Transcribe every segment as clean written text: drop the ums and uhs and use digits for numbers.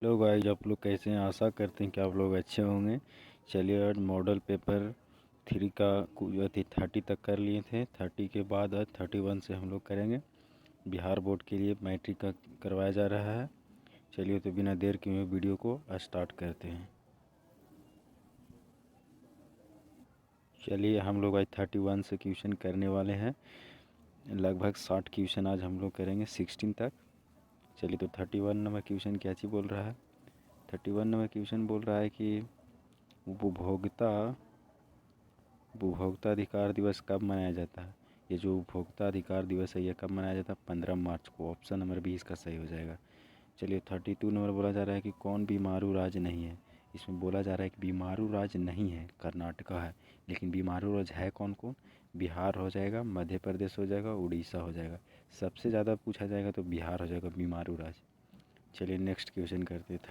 Hello guys, आप लोग कैसे हैं? आशा करते हैं कि आप लोग अच्छे होंगे। चलिए, आज मॉडल पेपर 3 का 30 तक कर लिए थे। 30 के बाद आज 31 से हम लोग करेंगे। बिहार बोर्ड के लिए मैट्रिक का करवाया जा रहा है। चलिए, तो बिना देर किए हुए वीडियो को स्टार्ट करते हैं। चलिए, हम लोग आज 31 से क्वेश्चन करने वाले हैं। लगभग 60 क्वेश्चन आज हम लोग करेंगे 16 तक। चलिए, तो 31 नंबर क्वेश्चन क्या चीज़ बोल रहा है? 31 नंबर क्वेश्चन बोल रहा है कि उपभोक्ता उपभोक्ता अधिकार दिवस कब मनाया जाता है? ये जो उपभोक्ता अधिकार दिवस है, ये कब मनाया जाता है? 15 मार्च को। ऑप्शन नंबर 20 का सही हो जाएगा। चलिए, 32 नंबर बोला जा रहा है कि कौन बीमारू राज्य नहीं है? इसमें बोला जा रहा है कि बीमारू राज्य नहीं है, कर्नाटका है। लेकिन बीमारू राज्य है कौन कौन? बिहार हो जाएगा, मध्य प्रदेश हो जाएगा, उड़ीसा हो जाएगा। सबसे ज़्यादा पूछा जाएगा तो बिहार हो जाएगा बीमारू राज्य। चलिए, नेक्स्ट क्वेश्चन करते हैं।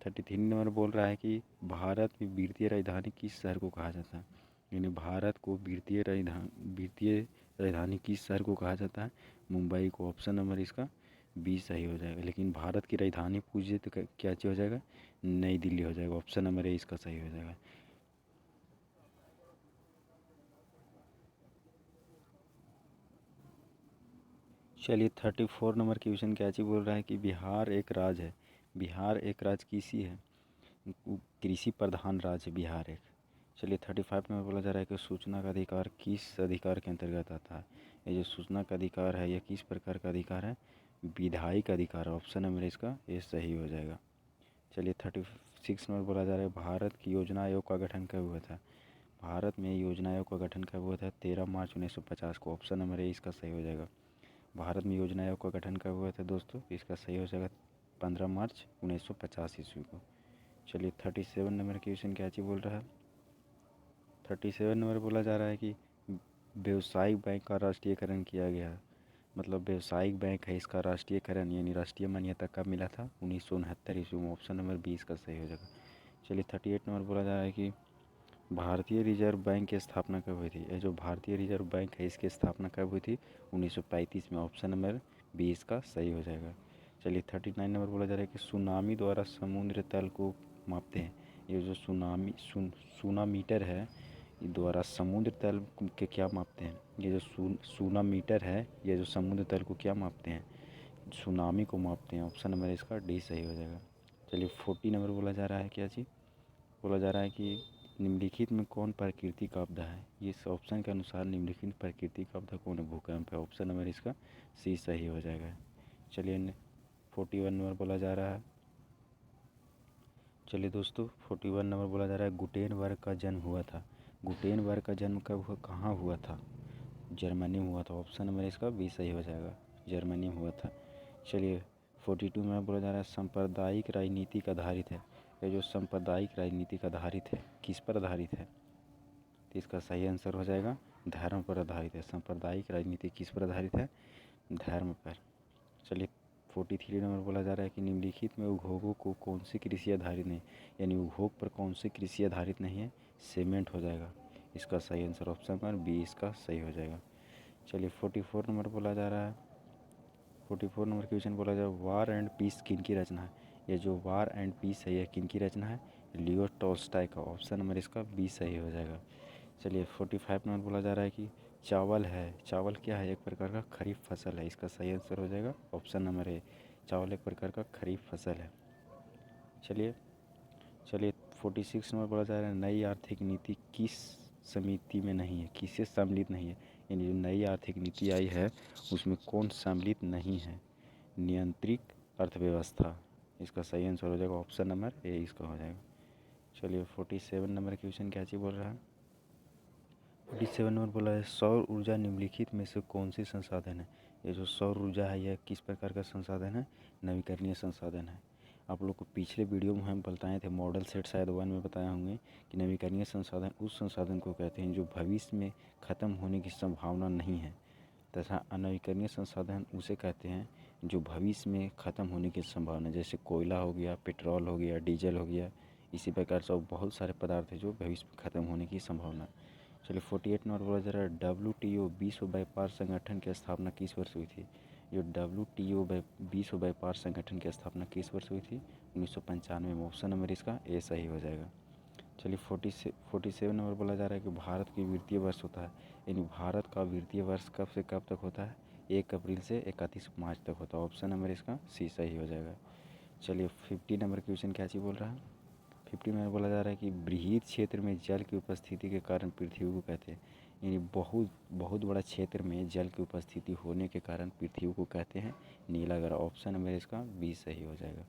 33 नंबर बोल रहा है कि भारत में वित्तीय राजधानी किस शहर को कहा जाता है? यानी भारत को वित्तीय राजधानी किस शहर को कहा जाता है? मुंबई को। ऑप्शन नंबर इसका 20 सही हो जाएगा। लेकिन भारत की राजधानी पूछिए तो क्या चीज़ हो जाएगा? नई दिल्ली हो जाएगा। ऑप्शन नंबर ए इसका सही हो जाएगा। चलिए, 34 नंबर क्वेश्चन क्या चीज़ बोल रहा है कि बिहार एक राज्य है। बिहार एक राज्य किसी है? कृषि प्रधान राज्य बिहार एक। चलिए, 35 में बोला जा रहा है कि सूचना का अधिकार किस अधिकार के अंतर्गत आता है? ये जो सूचना का अधिकार है, ये किस प्रकार का अधिकार है? विधायिक अधिकार। ऑप्शन नंबर इसका ये सही हो जाएगा। चलिए, 36 में बोला जा रहा है भारत की योजना आयोग का गठन कब हुआ था? भारत में योजना आयोग का गठन कब हुआ था? 13 मार्च 1950 को। ऑप्शन नंबर ए इसका सही हो जाएगा। भारत में योजना आयोग का गठन कब हुआ था दोस्तों? इसका सही हो जाएगा 15 मार्च 1950 ईस्वी को। चलिए, 37 नंबर क्वेश्चन क्या चीज़ बोल रहा है? 37 नंबर बोला जा रहा है कि व्यावसायिक बैंक का राष्ट्रीयकरण किया गया। मतलब व्यावसायिक बैंक है, इसका राष्ट्रीयकरण यानी राष्ट्रीय मान्यता कब मिला था? 1969 ईस्वी में। ऑप्शन नंबर 20 का सही हो जाएगा। चलिए, 38 नंबर बोला जा रहा है कि भारतीय रिजर्व बैंक की स्थापना कब हुई थी? ये जो भारतीय रिजर्व बैंक है, इसकी स्थापना कब हुई थी? 1935 में। ऑप्शन नंबर 20 का सही हो जाएगा। चलिए, 39 नंबर बोला जा रहा है कि सुनामी द्वारा समुद्र तल को मापते हैं। ये जो सुनामीटर है, द्वारा समुद्र तल के क्या मापते हैं? ये जो सुनामीटर है, ये जो समुद्र तल को क्या मापते हैं? सुनामी को मापते हैं। ऑप्शन नंबर इसका डी सही हो जाएगा। चलिए, 40 नंबर बोला जा रहा है क्या चीज़? बोला जा रहा है कि निम्नलिखित में कौन प्राकृतिक आपदा है? इस ऑप्शन के अनुसार निम्नलिखित प्राकृतिक आपदा कौन है? भूकंप है। ऑप्शन नंबर इसका सी सही हो जाएगा। चलिए, 41 नंबर बोला जा रहा है। चलिए दोस्तों, 41 नंबर बोला जा रहा है गुटेनबर्ग का जन्म हुआ था। गुटेनबर्ग का जन्म कब हुआ, कहाँ हुआ था? जर्मनी में हुआ था। ऑप्शन नंबर इसका बी सही हो जाएगा। जर्मनी में हुआ था। चलिए, 42 में बोला जा रहा है सांप्रदायिक राजनीतिक आधारित है। ये जो सांप्रदायिक राजनीतिक आधारित है, किस पर आधारित है? तो इसका सही आंसर हो जाएगा धर्म पर आधारित है। सांप्रदायिक राजनीति किस पर आधारित है? धर्म पर। चलिए, 43 नंबर बोला जा रहा है कि निम्नलिखित में उद्योगों को कौन सी कृषि आधारित नहीं, यानी उद्योग पर कौन सी कृषि आधारित नहीं है? सीमेंट हो जाएगा। इसका सही आंसर ऑप्शन नंबर बी इसका सही हो जाएगा। चलिए, 44 नंबर बोला जा रहा है। 44 नंबर क्वेश्चन बोला जा रहा है वार एंड पीस किन की रचना है? ये जो वार एंड पीस है, यह किन की रचना है? लियो टॉल्स्टॉय का। ऑप्शन नंबर इसका बी सही हो जाएगा। चलिए, 45 नंबर बोला जा रहा है कि चावल है, चावल क्या है? एक प्रकार का खरीफ फसल है। इसका सही आंसर हो जाएगा ऑप्शन नंबर ए। चावल एक प्रकार का खरीफ फसल है। चलिए चलिए 46 नंबर बोला जा रहा है नई आर्थिक नीति किस समिति में नहीं है, किससे सम्मिलित नहीं है? यानी जो नई आर्थिक नीति आई है, उसमें कौन सम्मिलित नहीं है? नियंत्रित अर्थव्यवस्था। इसका सही आंसर हो जाएगा ऑप्शन नंबर ए इसका हो जाएगा। चलिए, 47 नंबर क्वेश्चन क्या चीज़ बोल रहा है? 47 नंबर बोला है सौर ऊर्जा निम्नलिखित में से कौन सी संसाधन है? ये जो सौर ऊर्जा है, यह किस प्रकार का संसाधन है? नवीकरणीय संसाधन है। आप लोग को पिछले वीडियो में हम बताए थे, मॉडल सेट शायद 1 में बताए होंगे कि नवीकरणीय संसाधन उस संसाधन को कहते हैं जो भविष्य में ख़त्म होने की संभावना नहीं है, तथा अनवीकरणीय संसाधन उसे कहते हैं जो भविष्य में ख़त्म होने की संभावना, जैसे कोयला हो गया, पेट्रोल हो गया, डीजल हो गया। इसी प्रकार से बहुत सारे पदार्थ हैं जो भविष्य में ख़त्म होने की संभावना। चलिए, 48 नंबर बोला जा रहा है WTO विश्व व्यापार संगठन की स्थापना किस वर्ष हुई थी? जो WTO विश्व व्यापार संगठन की स्थापना किस वर्ष हुई थी? 1995 में। ऑप्शन नंबर इसका ए सही हो जाएगा। चलिए 47 नंबर बोला जा रहा है कि भारत की वित्तीय वर्ष होता है, यानी भारत का वित्तीय वर्ष कब से कब तक होता है? 1 अप्रैल से 31 मार्च तक होता है। ऑप्शन नंबर इसका सी सही हो जाएगा। चलिए 50 नंबर क्वेश्चन क्या चीज़ बोल रहा है? 50 में बोला जा रहा है कि बृहद क्षेत्र में जल की उपस्थिति के कारण पृथ्वी को कहते हैं, यानी बहुत बड़ा क्षेत्र में जल की उपस्थिति होने के कारण पृथ्वी को कहते हैं नीला ग्रह। ऑप्शन नंबर इसका बी सही हो जाएगा।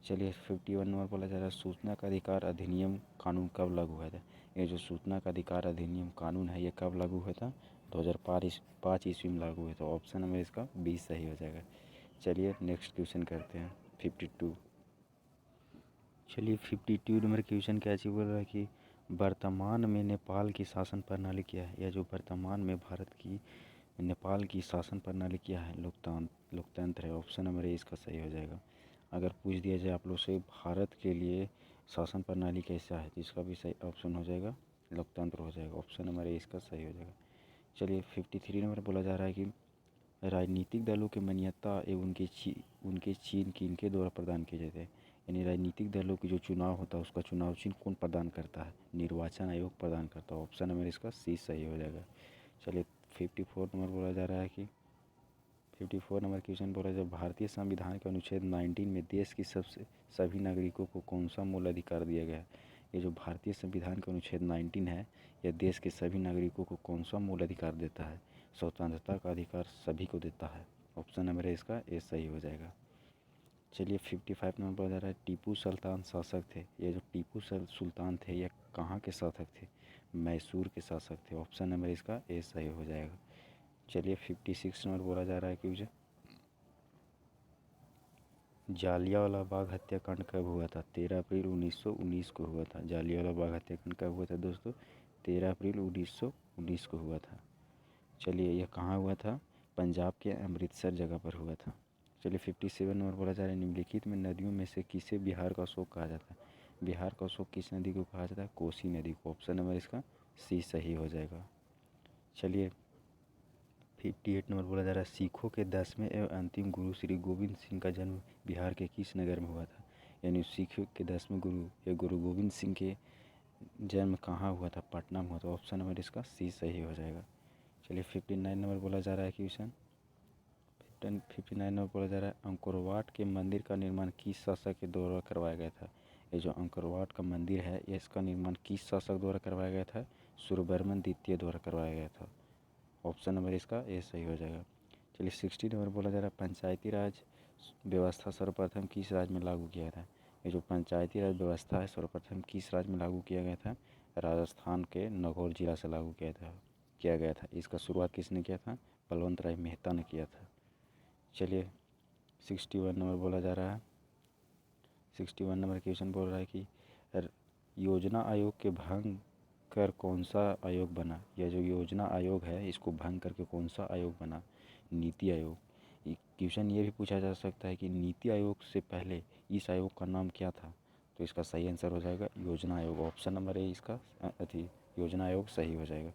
चलिए 51 नंबर बोला जा रहा है सूचना का अधिकार अधिनियम कानून कब लागू हुआ था? ये जो सूचना का अधिकार अधिनियम कानून है ये कब लागू हुआ था? 2005 ईस्वी में लागू हुआ था। ऑप्शन नंबर इसका बी सही हो जाएगा। चलिए नेक्स्ट क्वेश्चन करते हैं 52। चलिए 52 नंबर क्वेश्चन क्या चीज़ बोल रहा है कि वर्तमान में नेपाल की शासन प्रणाली क्या है? या जो वर्तमान में भारत की नेपाल की शासन प्रणाली क्या है? लोकतंत्र है। ऑप्शन नंबर ए इसका सही हो जाएगा। अगर पूछ दिया जाए आप लोग से भारत के लिए शासन प्रणाली कैसा है तो इसका भी सही ऑप्शन हो जाएगा लोकतंत्र हो जाएगा। ऑप्शन नंबर ए इसका सही हो जाएगा। चलिए 53 नंबर बोला जा रहा है कि राजनीतिक दलों की मान्यता एवं उनके चिन्ह किनके द्वारा प्रदान किए जाते हैं? यानी राजनीतिक दलों की जो चुनाव होता है उसका चुनाव चिन्ह कौन प्रदान करता है? निर्वाचन आयोग प्रदान करता है। ऑप्शन नंबर इसका सी सही हो जाएगा। चलिए 54 नंबर बोला जा रहा है कि 54 नंबर क्वेश्चन बोला जाए भारतीय संविधान के अनुच्छेद 19 में देश की सभी नागरिकों को कौन सा मूल अधिकार दिया गया है? ये जो भारतीय संविधान का अनुच्छेद 19 है यह देश के सभी नागरिकों को कौन सा मूल अधिकार देता है? स्वतंत्रता का अधिकार सभी को देता है। ऑप्शन नंबर इसका ए सही हो जाएगा। चलिए 55 नंबर बोला जा रहा है टीपू सुल्तान शासक थे। ये जो टीपू सुल्तान थे यह कहाँ के शासक थे? मैसूर के शासक थे। ऑप्शन नंबर इसका ए सही हो जाएगा। चलिए 56 नंबर बोला जा रहा है कि जालियांवाला बाग हत्याकांड कब हुआ था? 13 अप्रैल 1919 को हुआ था। जालियांवाला बाग हत्याकांड कब हुआ था दोस्तों? 13 अप्रैल 1919 को हुआ था। चलिए यह कहाँ हुआ था? पंजाब के अमृतसर जगह पर हुआ था। चलिए 57 नंबर बोला जा रहा है निम्नलिखित में नदियों में से किसे बिहार का अशोक कहा जाता है? बिहार का अशोक किस नदी को कहा जाता है? कोसी नदी को। ऑप्शन नंबर इसका सी सही हो जाएगा। चलिए 58 नंबर बोला जा रहा है सिखों के 10वें एवं अंतिम गुरु श्री गोविंद सिंह का जन्म बिहार के किस नगर में हुआ था? यानी सिखों के 10वें गुरु या गुरु गोविंद सिंह के जन्म कहाँ हुआ था? पटना में हुआ था। ऑप्शन नंबर इसका सी सही हो जाएगा। चलिए 59 नंबर बोला जा रहा है क्वेश्चन 59 नंबर बोला जा रहा है अंकोरवाट के मंदिर का निर्माण किस शासक के द्वारा करवाया गया था? ये जो अंकोरवाट का मंदिर है इसका निर्माण किस शासक द्वारा करवाया गया था? सूर्यवर्मन द्वितीय द्वारा करवाया गया था। ऑप्शन नंबर इसका ए सही हो जाएगा। चलिए 60 नंबर बोला जा रहा है पंचायती राज व्यवस्था सर्वप्रथम किस राज्य में लागू किया था? ये जो पंचायती राज व्यवस्था है सर्वप्रथम किस राज्य में लागू किया गया था? राजस्थान के नागौर जिला से लागू किया गया था। इसका शुरुआत किसने किया था? बलवंत राय मेहता ने किया था। चलिए 61 नंबर बोला जा रहा है 61 नंबर क्वेश्चन बोल रहा है कि योजना आयोग के भंग कर कौन सा आयोग बना? यह जो योजना आयोग है इसको भंग करके कौन सा आयोग बना? नीति आयोग। क्वेश्चन ये भी पूछा जा सकता है कि नीति आयोग से पहले इस आयोग का नाम क्या था? तो इसका सही आंसर हो जाएगा योजना आयोग। ऑप्शन नंबर ए इसका योजना आयोग सही हो जाएगा।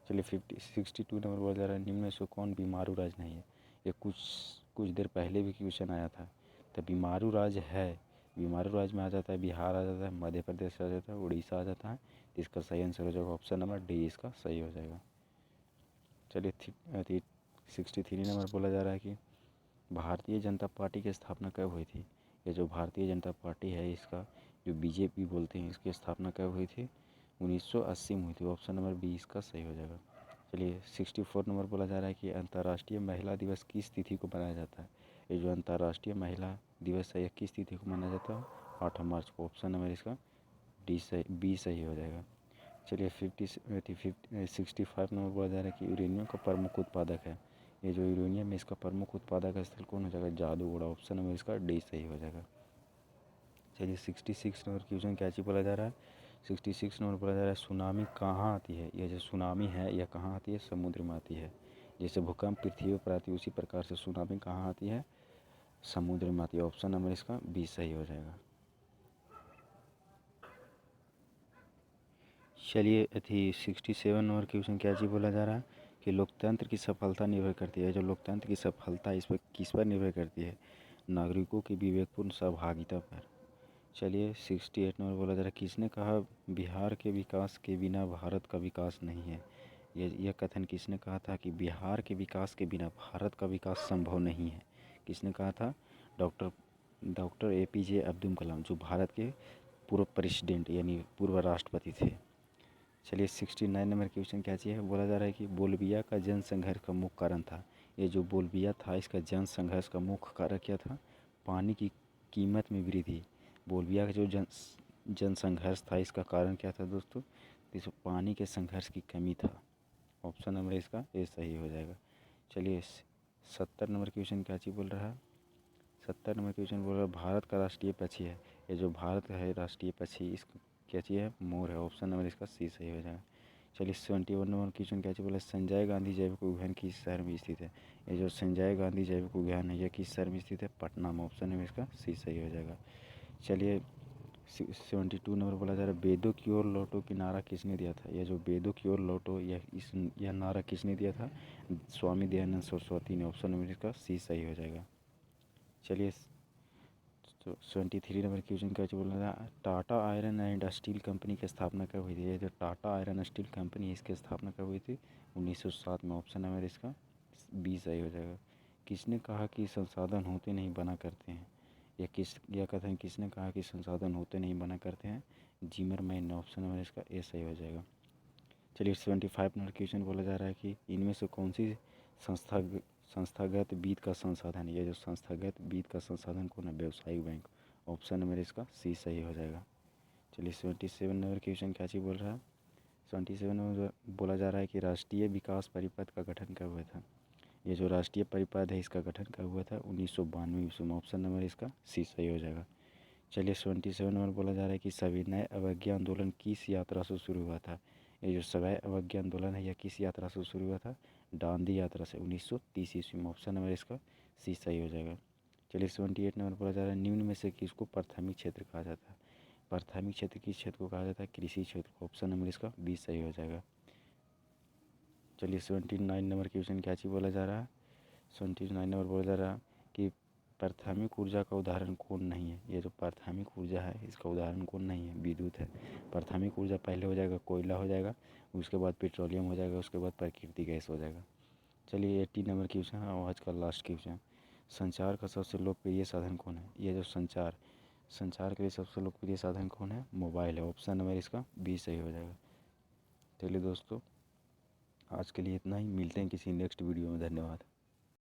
चलिए 62 नंबर बोला जा रहा है निम्न में से कौन बीमारू राज्य नहीं है? ये कुछ देर पहले भी क्वेश्चन आया था। तो बीमारू राज्य है, बीमारू राज्य में आ जाता है बिहार आ जाता है, मध्य प्रदेश आ जाता है, उड़ीसा आ जाता है। तो इसका सही आंसर हो जाएगा ऑप्शन नंबर डी इसका सही हो जाएगा। चलिए 63 नंबर बोला जा रहा है कि भारतीय जनता पार्टी की स्थापना कब हुई थी? ये जो भारतीय जनता पार्टी है इसका जो बीजेपी बोलते हैं इसकी स्थापना कब हुई थी? 1980 में हुई थी। ऑप्शन नंबर बी इसका सही हो जाएगा। चलिए 64 नंबर बोला जा रहा है कि अंतर्राष्ट्रीय महिला दिवस किस तिथि को मनाया जाता है? ये जो अंतर्राष्ट्रीय महिला दिवस है यह किस तिथि को मनाया जाता है? 8 मार्च को। ऑप्शन नंबर इसका बी सही हो जाएगा। चलिए 65 नंबर बोला जा रहा है कि यूरेनियम का प्रमुख उत्पादक है। ये जो यूरेनियम है इसका प्रमुख उत्पादक स्थल कौन हो जाएगा? जादूगोड़ा। ऑप्शन नंबर इसका डी सही हो जाएगा। चलिए 66 नंबर क्वेश्चन क्या चीज़ बोला जा रहा है? 66 नंबर बोला जा रहा है सुनामी कहाँ आती है? यह जो सुनामी है यह कहाँ आती है? समुद्र में आती है। जैसे भूकंप पृथ्वी पर आती है उसी प्रकार से सुनामी कहाँ आती है? समुद्र में आती है। ऑप्शन नंबर इसका बी सही हो जाएगा। चलिए 67 नंबर क्वेश्चन क्या चीज़ बोला जा रहा है कि लोकतंत्र की सफलता निर्भर करती है, जो लोकतंत्र की सफलता इस पर किस पर निर्भर करती है, नागरिकों की विवेकपूर्ण सहभागिता पर। चलिए 68 नंबर बोला जा रहा है, किसने कहा बिहार के विकास के बिना भारत का विकास नहीं है। यह कथन किसने कहा था कि बिहार के विकास के बिना भारत का विकास संभव नहीं है। किसने कहा था? डॉक्टर APJ अब्दुल कलाम, जो भारत के पूर्व प्रेसिडेंट यानी पूर्व राष्ट्रपति थे। चलिए 69 नंबर क्वेश्चन क्या चाहिए, बोला जा रहा है कि बोलबिया का जन संघर्ष का मुख्य कारण था। ये जो बोलबिया था इसका जन संघर्ष का मुख्य कारण क्या था? पानी की कीमत में वृद्धि। बोलबिया का जो जन संघर्ष था इसका कारण क्या था दोस्तों? इसमें पानी के संघर्ष की कमी था। ऑप्शन नंबर इसका ए सही हो जाएगा। चलिए 70 नंबर क्वेश्चन क्या चीज़ बोल रहा है? 70 नंबर क्वेश्चन बोल रहा है भारत का राष्ट्रीय पक्षी है। ये जो भारत का है राष्ट्रीय पक्षी इसका क्या चीज़ है? मोर है। ऑप्शन नंबर इसका सी सही हो जाएगा। चलिए 71 नंबर क्वेश्चन क्या चीज़ बोला? संजय गांधी जैविक उद्यान किस शहर में स्थित है? ये जो संजय गांधी जैविक उद्यान है यह किस शहर में स्थित है? पटना में। ऑप्शन नंबर इसका सी सही हो जाएगा। चलिए 72 नंबर बोला जा रहा है वेदों की ओर लौटो की नारा किसने दिया था? यह जो वेदों की ओर लौटो यह नारा किसने दिया था? स्वामी दयानंद सरस्वती ने। ऑप्शन नंबर इसका सी सही हो जाएगा। चलिए 73 नंबर क्वेश्चन क्या बोल रहा है? Tata iron and steel company की स्थापना कब हुई थी? ये जो टाटा आयरन स्टील कंपनी है इसकी स्थापना कब हुई थी? 1907 में। ऑप्शन नंबर इसका बी सही हो जाएगा। किसने कहा कि संसाधन होते नहीं बना करते हैं? यह कथन किसने कहा कि संसाधन होते नहीं बना करते हैं? जिमरमैन ने। ऑप्शन नंबर इसका ए सही हो जाएगा। चलिए 75 नंबर क्वेश्चन बोला जा रहा है कि इनमें से कौन सी संस्थागत वित्त का संसाधन है? यह जो संस्थागत वित्त का संसाधन कौन है? व्यवसायिक बैंक। ऑप्शन नंबर इसका सी सही हो जाएगा। चलिए 77 नंबर क्वेश्चन क्या चीज़ बोल रहा है? 77 नंबर बोला जा रहा है कि राष्ट्रीय विकास परिपथ का गठन कब हुआ था? ये जो राष्ट्रीय परिपथ है इसका गठन कब हुआ था? 1992 ईस्वी में। ऑप्शन नंबर इसका सी सही हो जाएगा। चलिए 77 नंबर बोला जा रहा है कि सविनय अवज्ञा आंदोलन किस यात्रा से शुरू हुआ था? ये जो सवै अवज्ञा आंदोलन है यह किस यात्रा से शुरू हुआ था? दांडी यात्रा से 1930 ईस्वी में। ऑप्शन नंबर इसका सी सही हो जाएगा। चलिए 78 नंबर बोला जा रहा है निम्न में से किसको प्राथमिक क्षेत्र कहा जाता है? प्राथमिक क्षेत्र किस क्षेत्र को कहा जाता है? कृषि क्षेत्र। ऑप्शन नंबर इसका बी सही हो जाएगा। चलिए 79 नंबर क्वेश्चन क्या चीज़ बोला जा रहा है? 79 नंबर बोला जा रहा है कि प्राथमिक ऊर्जा का उदाहरण कौन नहीं है? ये जो प्राथमिक ऊर्जा है इसका उदाहरण कौन नहीं है? विद्युत है। प्राथमिक ऊर्जा पहले हो जाएगा कोयला हो जाएगा, उसके बाद पेट्रोलियम हो जाएगा, उसके बाद प्राकृतिक गैस हो जाएगा। चलिए 80 नंबर क्वेश्चन है और आज का लास्ट क्वेश्चन, संचार का सबसे लोकप्रिय साधन कौन है? ये जो संचार के लिए सबसे लोकप्रिय साधन कौन है? मोबाइल है। ऑप्शन नंबर इसका बी सही हो जाएगा। चलिए दोस्तों आज के लिए इतना ही, मिलते हैं किसी नेक्स्ट वीडियो में। धन्यवाद।